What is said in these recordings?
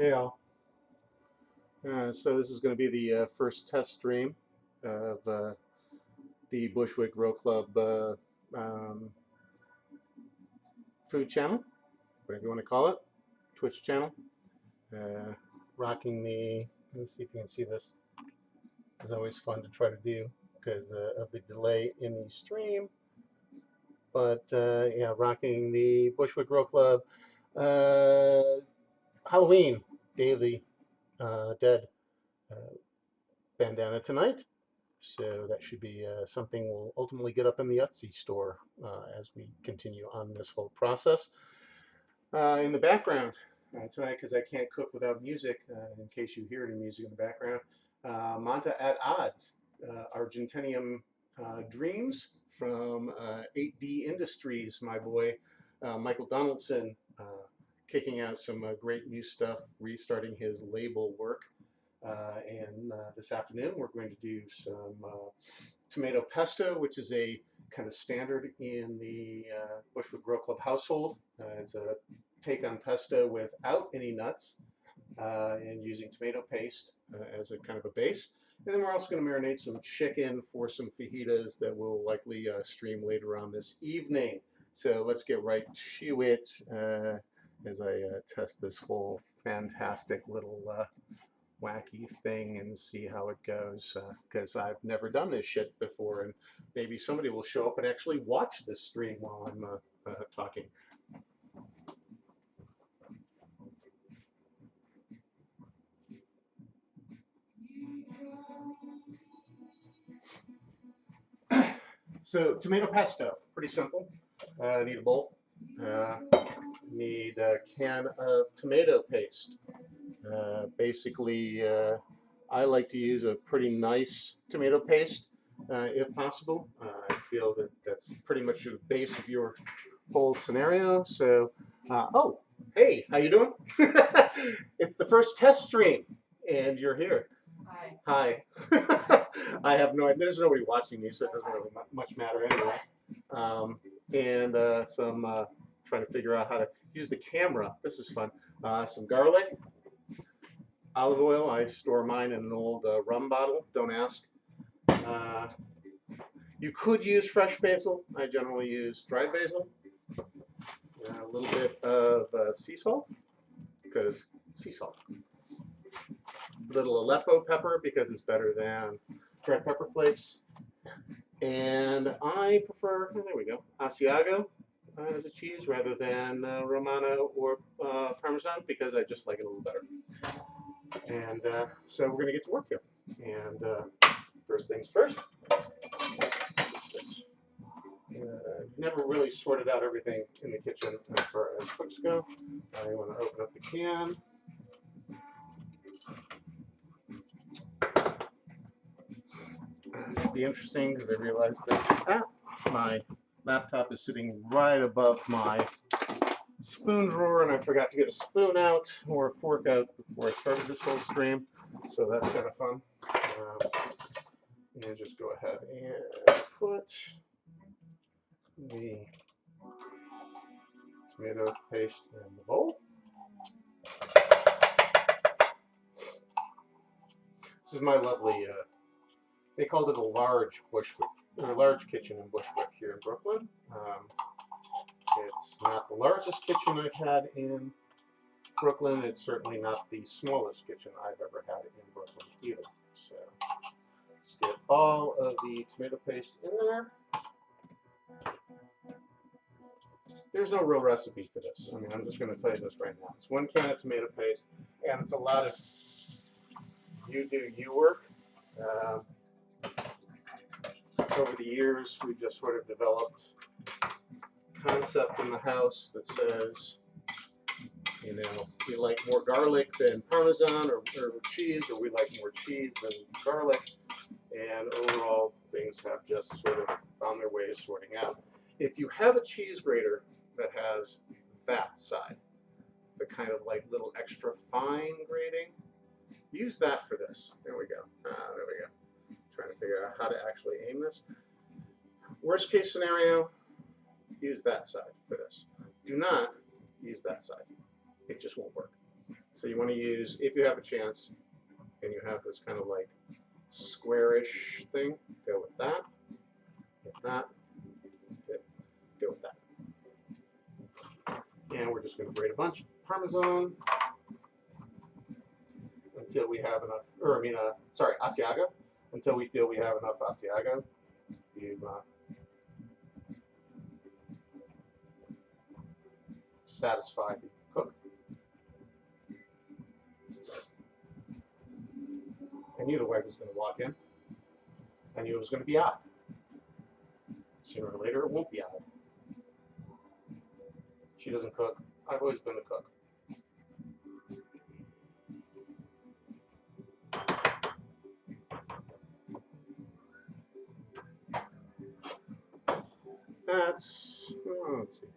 Hey all. So this is going to be the first test stream of the Bushwick Grill Club um, food channel, whatever you want to call it, Twitch channel. Uh, Rocking the, let's see if you can see this. It's always fun to try to do because of the delay in the stream. But yeah, rocking the Bushwick Grill Club Halloween Daily Dead uh, bandana tonight. So that should be something we'll ultimately get up in the Etsy store as we continue on this whole process. In the background tonight, because I can't cook without music, in case you hear any music in the background, Manta at Odds, Argentinium Dreams from 8D Industries, my boy, Michael Donaldson, kicking out some great new stuff, restarting his label work. And this afternoon we're going to do some tomato pesto, which is a kind of standard in the Bushwick Grill Club household. It's a take on pesto without any nuts and using tomato paste as a kind of a base. And then we're also going to marinate some chicken for some fajitas that we'll likely stream later on this evening. So let's get right to it as I test this whole fantastic little wacky thing and see how it goes, because I've never done this shit before, and maybe somebody will show up and actually watch this stream while I'm talking. So tomato pesto, pretty simple. Need a bowl. Need a can of tomato paste. Basically, I like to use a pretty nice tomato paste, if possible. I feel that that's pretty much the base of your whole scenario. So, oh, hey, how you doing? It's the first test stream, and you're here. Hi. I have no idea. There's nobody watching me, so it doesn't really much matter anyway. And some trying to figure out how to use the camera. This is fun. Some garlic, olive oil. I store mine in an old rum bottle. Don't ask. Uh, you could use fresh basil. I generally use dried basil. A little bit of sea salt, because sea salt. A little Aleppo pepper, because it's better than red pepper flakes. And I prefer, oh, there we go, asiago as a cheese rather than Romano or Parmesan, because I just like it a little better. And so we're going to get to work here. And first things first, never really sorted out everything in the kitchen as far as cooks go. I want to open up the can. Should be interesting because I realized that my laptop is sitting right above my spoon drawer, and I forgot to get a spoon out or a fork out before I started this whole stream, so that's kind of fun. And just go ahead and put the tomato paste in the bowl. This is my lovely, they called it a large Bushwick, or a large kitchen in Bushwick here in Brooklyn. It's not the largest kitchen I've had in Brooklyn. It's certainly not the smallest kitchen I've ever had in Brooklyn either. So let's get all of the tomato paste in there. There's no real recipe for this. I mean, I'm just going to tell you this right now. It's 1 can of tomato paste, and it's a lot of you do you work. Over the years, we've just sort of developed a concept in the house that says, you know, we like more garlic than Parmesan or cheese, or we like more cheese than garlic. And overall, things have just sort of found their ways sorting out. If you have a cheese grater that has that side, it's the kind of like little extra fine grating, use that for this. There we go. There we go. Trying to figure out how to actually aim this. Worst case scenario, use that side for this. Do not use that side. It just won't work. So you want to use, if you have a chance, and you have this kind of like squarish thing, go with that. If not, go with that. And we're just going to grate a bunch of Parmesan until we have enough, or I mean, sorry, asiago, until we feel we have enough asiago to satisfy the cook. I knew the wife was going to walk in. I knew it was going to be odd. Sooner or later, it won't be odd. She doesn't cook. I've always been the cook. Let's see.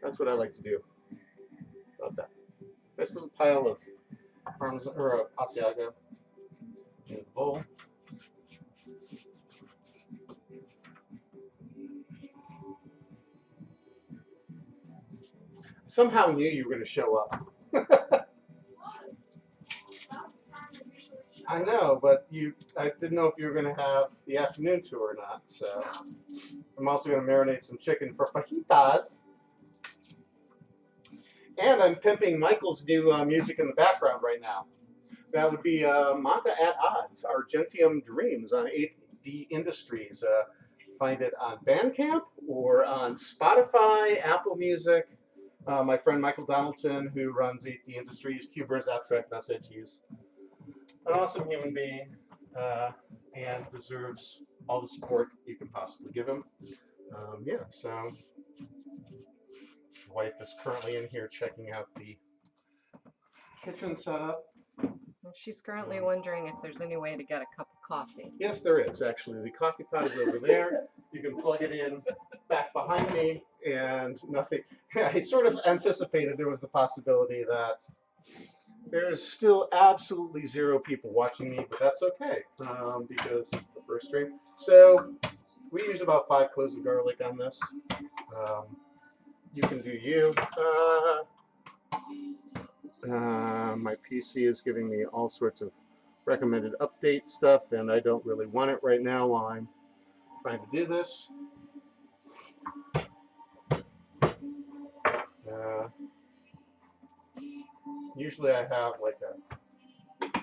That's what I like to do. About that. Nice little pile of Parmesan or asiago in the bowl. Somehow knew you were going to show up. I know, but I didn't know if you were going to have the afternoon tour or not. So I'm also going to marinate some chicken for fajitas. And I'm pimping Michael's new music in the background right now. That would be Manta at Odds, Argentium Dreams on 8D Industries. Find it on Bandcamp or on Spotify, Apple Music. My friend Michael Donaldson, who runs 8D Industries, Q-Burns Abstract Message, he's an awesome human being and deserves all the support you can possibly give him. Yeah, so the wife is currently in here checking out the kitchen setup. She's currently wondering if there's any way to get a cup of coffee. Yes, there is, actually. The coffee pot is over there. You can plug it in back behind me, and nothing. I sort of anticipated there was the possibility that there's still absolutely zero people watching me, but that's okay, because it's the first stream. So we use about 5 cloves of garlic on this. You can do you. My PC is giving me all sorts of recommended update stuff, and I don't really want it right now while I'm trying to do this. Usually I have like a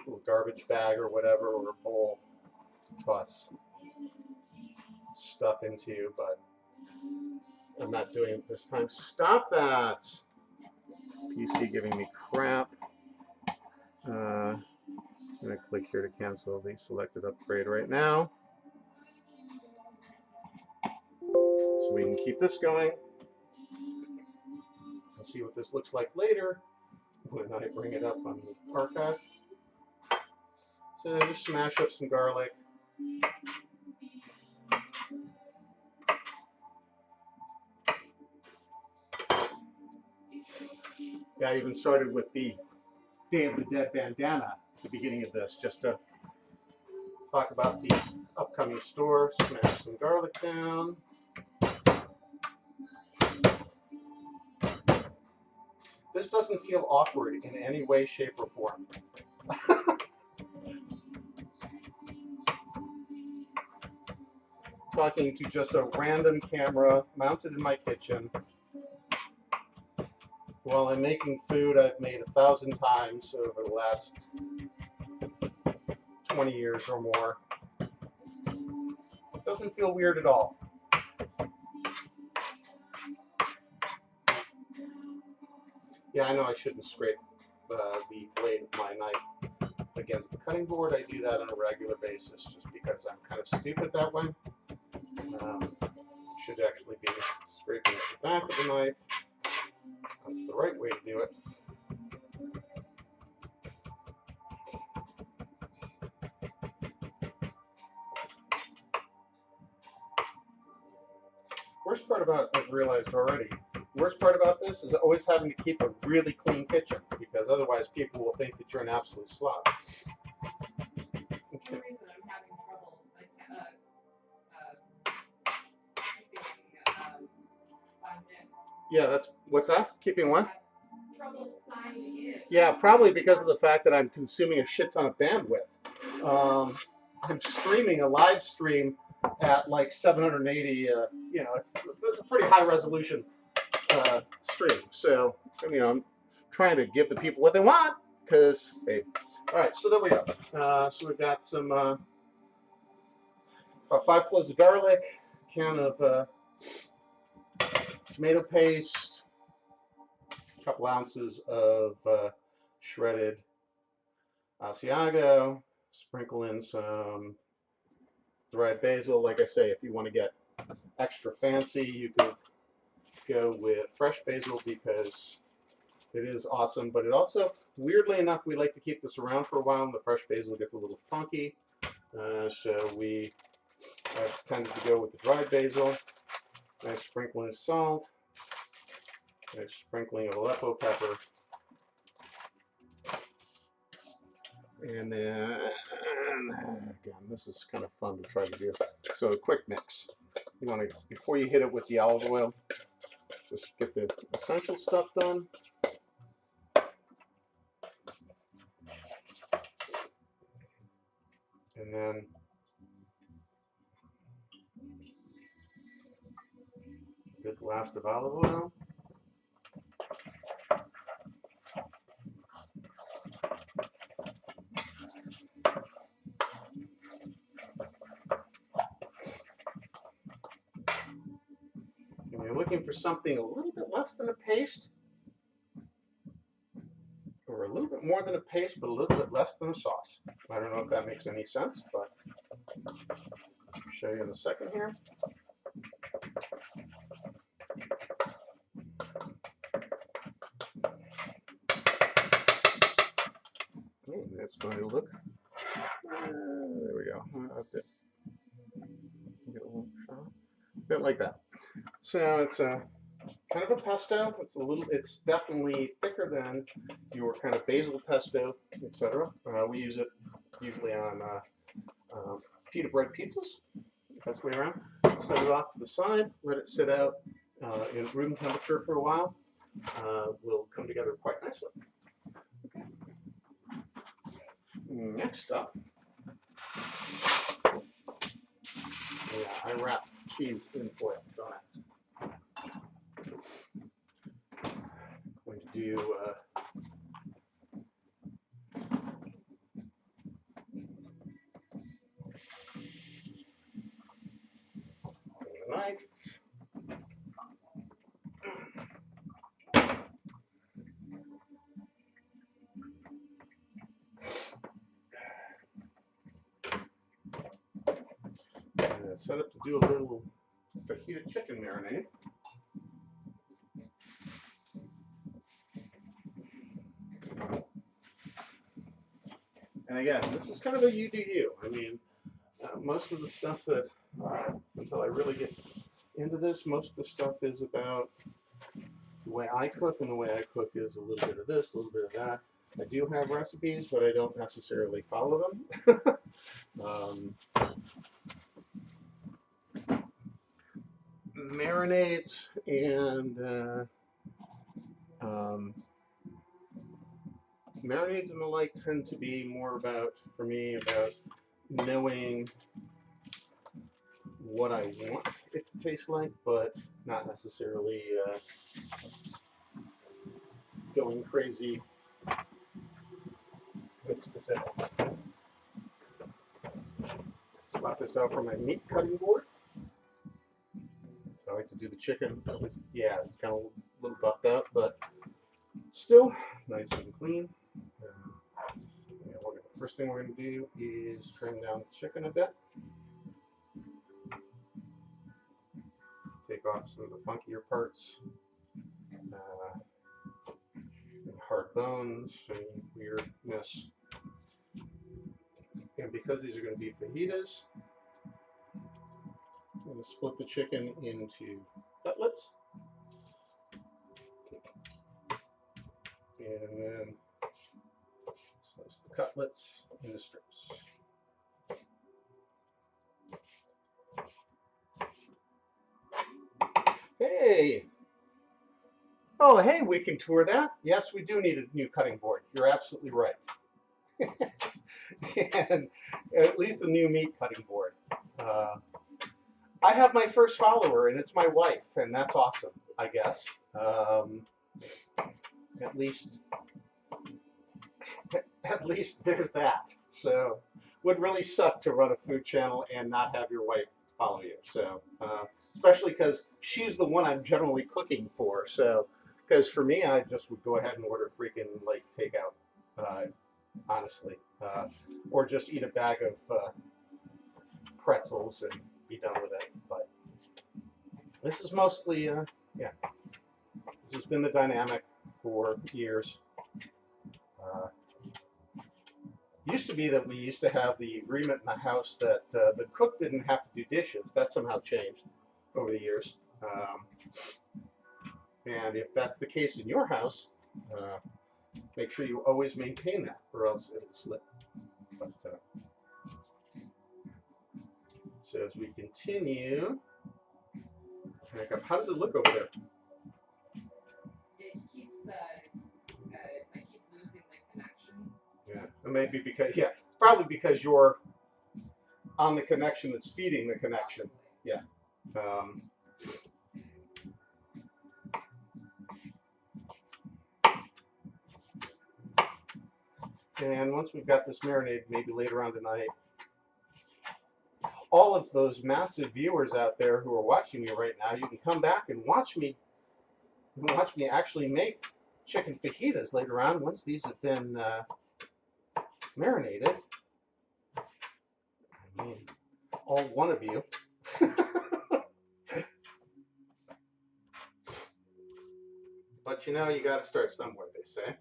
little garbage bag or whatever, or a bowl to toss stuff into, but I'm not doing it this time. Stop that! PC giving me crap. I'm going to click here to cancel the selected upgrade right now. So we can keep this going. I'll see what this looks like later when I bring it up on the archive. So just smash up some garlic. Yeah, I even started with the Day of the Dead bandana at the beginning of this, just to talk about the upcoming store. Smash some garlic down. This doesn't feel awkward in any way, shape, or form. Talking to just a random camera mounted in my kitchen while I'm making food I've made 1,000 times over the last 20 years or more. It doesn't feel weird at all. Yeah, I know I shouldn't scrape the blade of my knife against the cutting board. I do that on a regular basis just because I'm kind of stupid that way. Should actually be scraping at the back of the knife. That's the right way to do it. Worst part about, I've realized already, worst part about this is always having to keep a really clean kitchen, because otherwise people will think that you're an absolute slob. For some reason I'm having trouble keeping signed in. Yeah, that's, what's that? Keeping what? Trouble signed in. Yeah, probably because of the fact that I'm consuming a shit ton of bandwidth. I'm streaming a live stream at like 780. It's a pretty high resolution stream. So I'm trying to give the people what they want because hey. All right, so there we go. So we've got some about 5 cloves of garlic, can of tomato paste, a couple ounces of shredded asiago, sprinkle in some dried basil. Like I say, if you want to get extra fancy, you could go with fresh basil because it is awesome. But it also, weirdly enough, we like to keep this around for a while and the fresh basil gets a little funky. So we have tended to go with the dried basil. Nice sprinkling of salt. Nice sprinkling of Aleppo pepper. And then, again, this is kind of fun to try to do. So a quick mix. You want to, before you hit it with the olive oil, just get the essential stuff done. And then a good blast of olive oil. And you're looking for something a little bit less than a paste, or a little bit more than a paste, but a little bit less than a sauce. I don't know if that makes any sense, but I'll show you in a second here. That's going to look. There we go. Get a little bit like that. So it's a kind of a pesto. It's definitely thicker than your kind of basil pesto, etc. We use it usually on pita bread pizzas. Best way around. Set it off to the side. Let it sit out in room temperature for a while. Will come together quite nicely. Next up, I wrap cheese in foil. Don't ask. Going to do a knife. Set up to do a little fajita chicken marinade. And again, this is kind of a you do you. I mean, most of the stuff that, until I really get into this, most of the stuff is about the way I cook, and the way I cook is a little bit of this, a little bit of that. I do have recipes, but I don't necessarily follow them. Marinades and marinades and the like tend to be more about, for me, about knowing what I want it to taste like, but not necessarily going crazy with specifics. So I got this out from my meat cutting board. So I like to do the chicken. Yeah, it's kind of a little buffed out, but still nice and clean. First thing we're going to do is trim down the chicken a bit. Take off some of the funkier parts, hard bones, any weirdness. And because these are going to be fajitas, I'm going to split the chicken into cutlets. And then slice the cutlets into strips. Hey! Oh, hey, we can tour that. Yes, we do need a new cutting board. You're absolutely right. And at least a new meat cutting board. Uh, I have my first follower, and it's my wife, and that's awesome, I guess. At least, at least there's that. So, would really suck to run a food channel and not have your wife follow you. So, especially because she's the one I'm generally cooking for. So, because for me, I just would go ahead and order freaking like takeout, honestly, or just eat a bag of pretzels and be done with it. But this is mostly, yeah, this has been the dynamic for years. Uh, used to be that we used to have the agreement in the house that the cook didn't have to do dishes. That somehow changed over the years. And if that's the case in your house, uh, make sure you always maintain that, or else it'll slip. But, so as we continue, how does it look over there? It keeps, I keep losing the connection. Yeah, and maybe because, yeah, probably because you're on the connection that's feeding the connection. Yeah. And once we've got this marinated, maybe later on tonight, all of those massive viewers out there who are watching me right now, you can come back and watch me actually make chicken fajitas later on once these have been marinated. I mean, all one of you. But you know, you got to start somewhere, they say.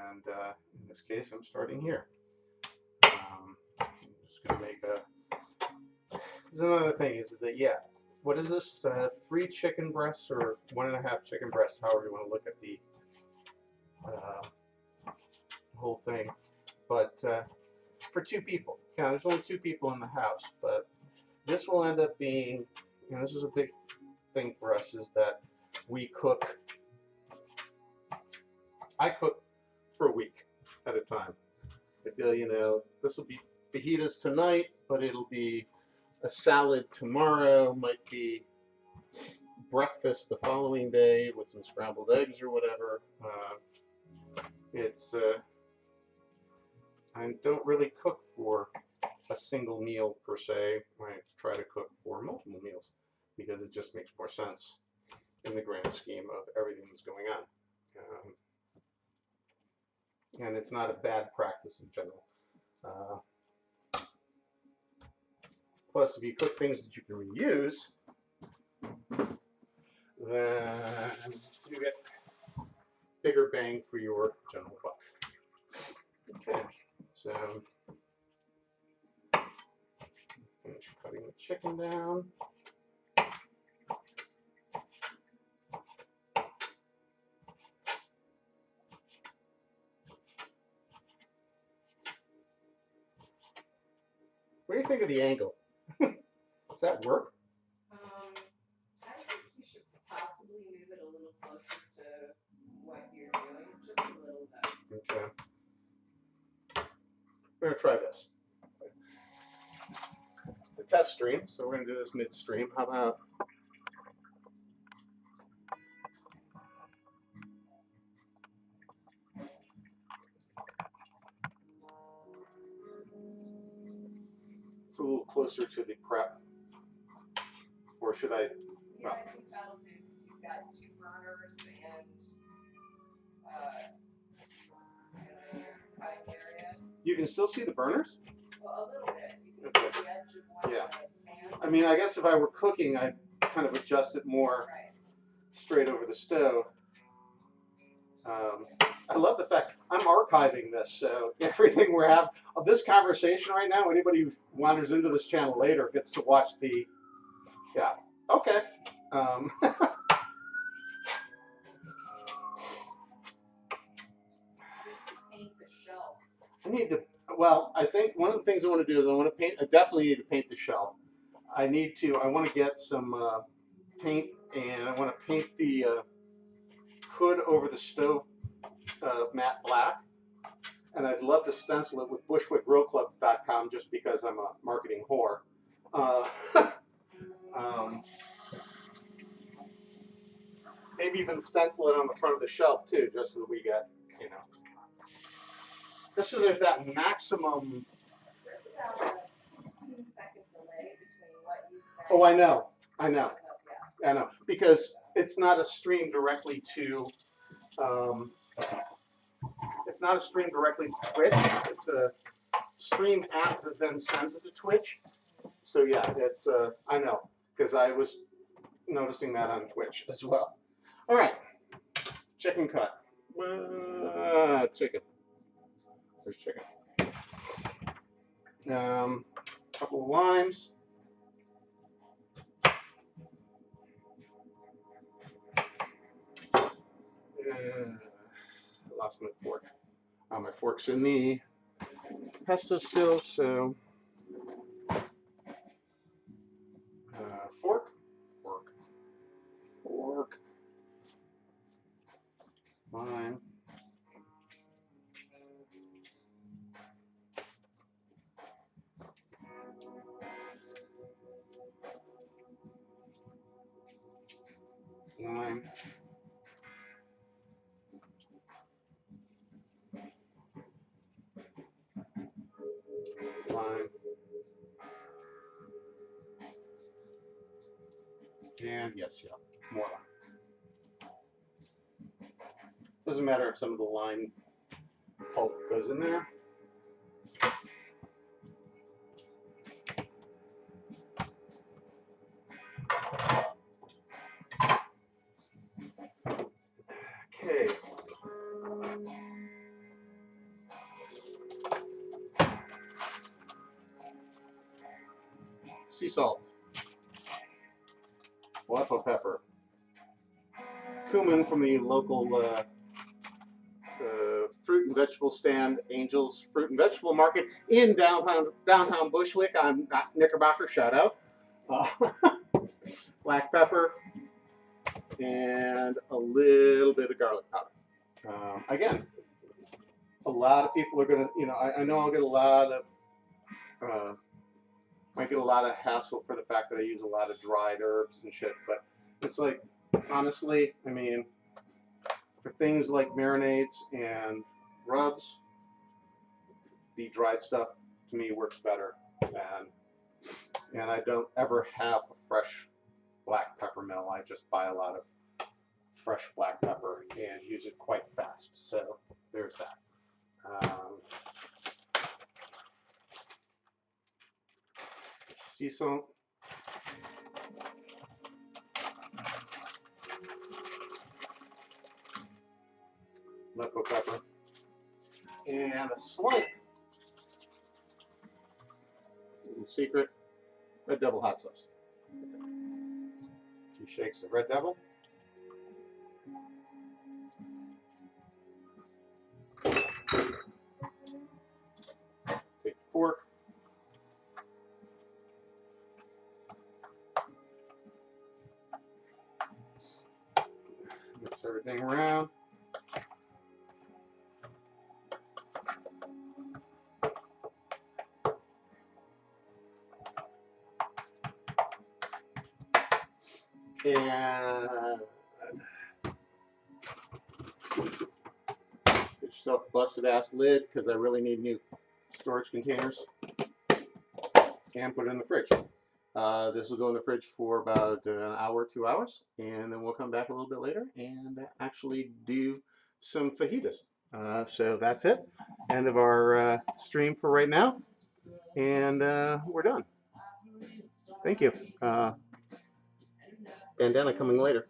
And in this case, I'm starting here. I'm just going to make a. This is another thing is that, yeah, what is this? 3 chicken breasts or 1.5 chicken breasts, however you want to look at the whole thing. But for 2 people. Yeah, there's only 2 people in the house, but this will end up being, you know, this is a big thing for us, is that we cook, I cook for a week at a time. I feel, you know, this will be fajitas tonight, but it'll be a salad tomorrow, might be breakfast the following day with some scrambled eggs or whatever. It's, I don't really cook for a single meal per se. I try to cook for multiple meals because it just makes more sense in the grand scheme of everything that's going on. And it's not a bad practice in general. Plus, if you cook things that you can reuse, then you get bigger bang for your general buck. Okay, so finish cutting the chicken down. What do you think of the angle? Does that work? I think you should possibly move it a little closer to what you're doing, just a little bit. Okay. We're going to try this. It's a test stream, so we're going to do this midstream. How about it's a little closer to the prep? Or should I? Yeah, I think that'll do because you've got 2 burners and cutting area. You can still see the burners? Well, a little bit. You can see the edge of one pan. I mean, I guess if I were cooking, I'd kind of adjust it more straight over the stove. I love the fact I'm archiving this, so everything we're having, this conversation right now, anybody who wanders into this channel later gets to watch the, yeah, okay. I need to, well, I think one of the things I want to do is I want to paint, I definitely need to paint the shelf. I want to get some paint, and I want to paint the hood over the stove matte black, and I'd love to stencil it with BushwickGrillClub.com just because I'm a marketing whore. Uh, um, maybe even stencil it on the front of the shelf too, just so that we get, you know, just so there's that maximum. There's about a 15-second delay between what you say. Oh, I know, I know, Yeah. I know, because it's not a stream directly to. It's not a stream directly to Twitch. It's a stream app that then sends it to Twitch. So yeah, it's I know, because I was noticing that on Twitch as well. All right, chicken cut. Chicken. There's chicken. Couple of limes. I lost my fork. My fork's in the pesto still, so fork, lime, lime, lime, and yes, yeah, more lime. Doesn't matter if some of the lime pulp goes in there. Okay. Sea salt, Aleppo pepper, cumin from the local fruit and vegetable stand, Angel's Fruit and Vegetable Market in downtown Bushwick on Knickerbocker. Shout out. Black pepper and a little bit of garlic powder. Again, a lot of people are gonna, you know, I know I'll get a lot of, might get a lot of hassle for the fact that I use a lot of dried herbs and shit, but it's like, honestly, I mean, for things like marinades and rubs, the dried stuff to me works better, and I don't ever have a fresh black pepper mill. I just buy a lot of fresh black pepper and use it quite fast. So there's that. Sea salt. Aleppo pepper. And a slight little secret, Red Devil hot sauce. 2 shakes of Red Devil. Take a fork. Mix everything around. And get yourself a busted ass lid, because I really need new storage containers, and put it in the fridge. This will go in the fridge for about an hour, 2 hours, and then we'll come back a little bit later and actually do some fajitas. So that's it. End of our stream for right now, and we're done. Thank you. Bandana coming later.